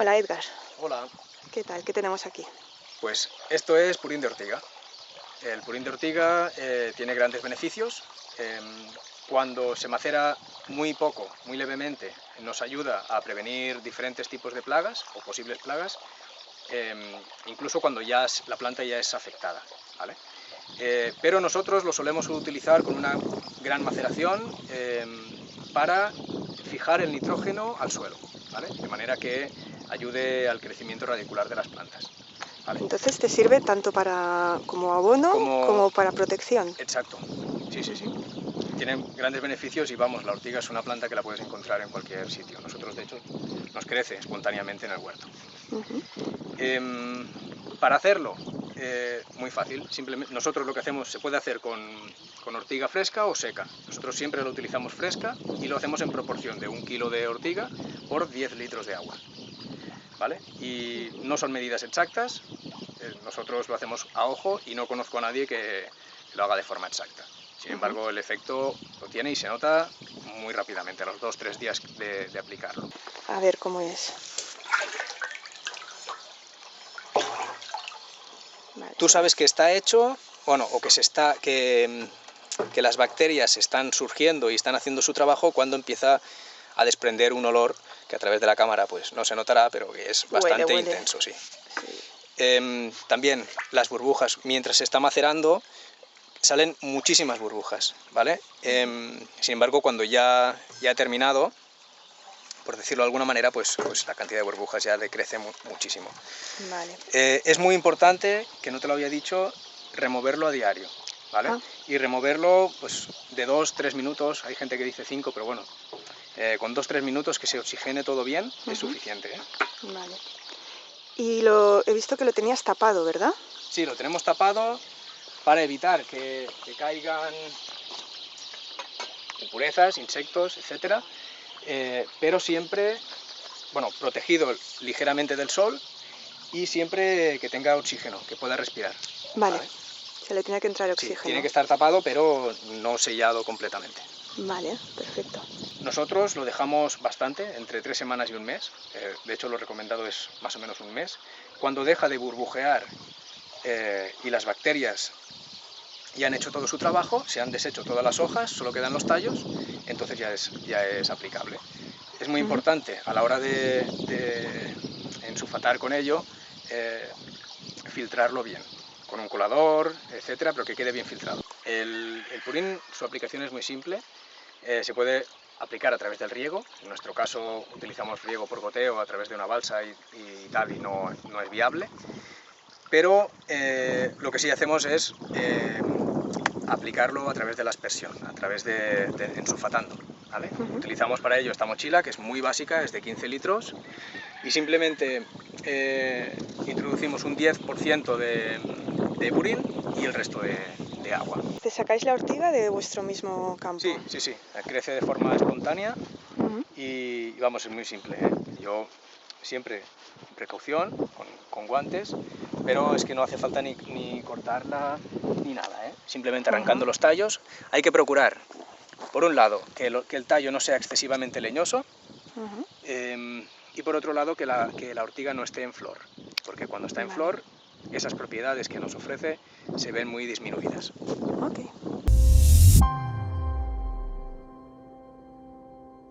Hola Edgar, Hola, ¿qué tal? ¿Qué tenemos aquí? pues esto es purín de ortiga. El purín de ortiga tiene grandes beneficios. Cuando se macera muy poco, muy levemente, nos ayuda a prevenir diferentes tipos de plagas o posibles plagas, incluso cuando la planta ya es afectada, ¿vale? Pero nosotros lo solemos utilizar con una gran maceración para fijar el nitrógeno al suelo, ¿vale? De manera que ayude al crecimiento radicular de las plantas, ¿vale? Entonces te sirve tanto como abono como para protección. Exacto, sí, sí, sí. Tiene grandes beneficios y vamos, la ortiga es una planta que la puedes encontrar en cualquier sitio. Nosotros, de hecho, nos crece espontáneamente en el huerto. Para hacerlo, muy fácil. Simplemente, nosotros lo que hacemos se puede hacer con ortiga fresca o seca. Nosotros siempre lo utilizamos fresca y lo hacemos en proporción de 1 kilo de ortiga por 10 litros de agua, ¿vale? Y no son medidas exactas, nosotros lo hacemos a ojo y no conozco a nadie que lo haga de forma exacta. Sin embargo, el efecto lo tiene y se nota muy rápidamente, a los 2-3 días de aplicarlo. A ver cómo es. Vale, Tú sabes que está hecho, bueno, o que las bacterias están surgiendo y están haciendo su trabajo cuando empieza a desprender un olor que a través de la cámara pues no se notará, pero que es bastante huele. intenso, sí. También las burbujas, mientras se está macerando, salen muchísimas burbujas, ¿vale? Sin embargo, cuando ya ha terminado, por decirlo de alguna manera, pues la cantidad de burbujas ya decrece muchísimo. Vale. Es muy importante, que no te lo había dicho, removerlo a diario, ¿vale? Y removerlo pues de 2-3 minutos, hay gente que dice 5, pero bueno, con 2-3 minutos que se oxigene todo bien es suficiente, ¿eh? Vale. Y he visto que lo tenías tapado, ¿verdad? Sí, lo tenemos tapado para evitar que caigan impurezas, insectos, etcétera, pero siempre, bueno, protegido ligeramente del sol y siempre que tenga oxígeno, que pueda respirar. Vale. Se le tiene que entrar oxígeno. Sí, tiene que estar tapado, pero no sellado completamente. Vale, perfecto. Nosotros lo dejamos bastante, entre 3 semanas y un mes, de hecho lo recomendado es más o menos un mes. Cuando deja de burbujear y las bacterias ya han hecho todo su trabajo, se han deshecho todas las hojas, solo quedan los tallos, entonces ya es aplicable. Es muy importante a la hora de ensulfatar con ello, filtrarlo bien, con un colador, etcétera, pero que quede bien filtrado. El purín, su aplicación es muy simple, se puede aplicar a través del riego. En nuestro caso utilizamos riego por goteo a través de una balsa y tal, y no es viable. Pero lo que sí hacemos es aplicarlo a través de la aspersión, a través de ensulfatando, ¿vale? Utilizamos para ello esta mochila, que es muy básica, es de 15 litros, y simplemente introducimos un 10% de purín y el resto de agua. ¿Te sacáis la ortiga de vuestro mismo campo? Sí, sí, sí, crece de forma espontánea y vamos, es muy simple, ¿eh? Yo siempre con precaución, con guantes, pero es que no hace falta ni cortarla ni nada, ¿eh? Simplemente arrancando los tallos. Hay que procurar, por un lado, que el tallo no sea excesivamente leñoso, y por otro lado que la ortiga no esté en flor, porque cuando está en flor esas propiedades que nos ofrece se ven muy disminuidas. Ok.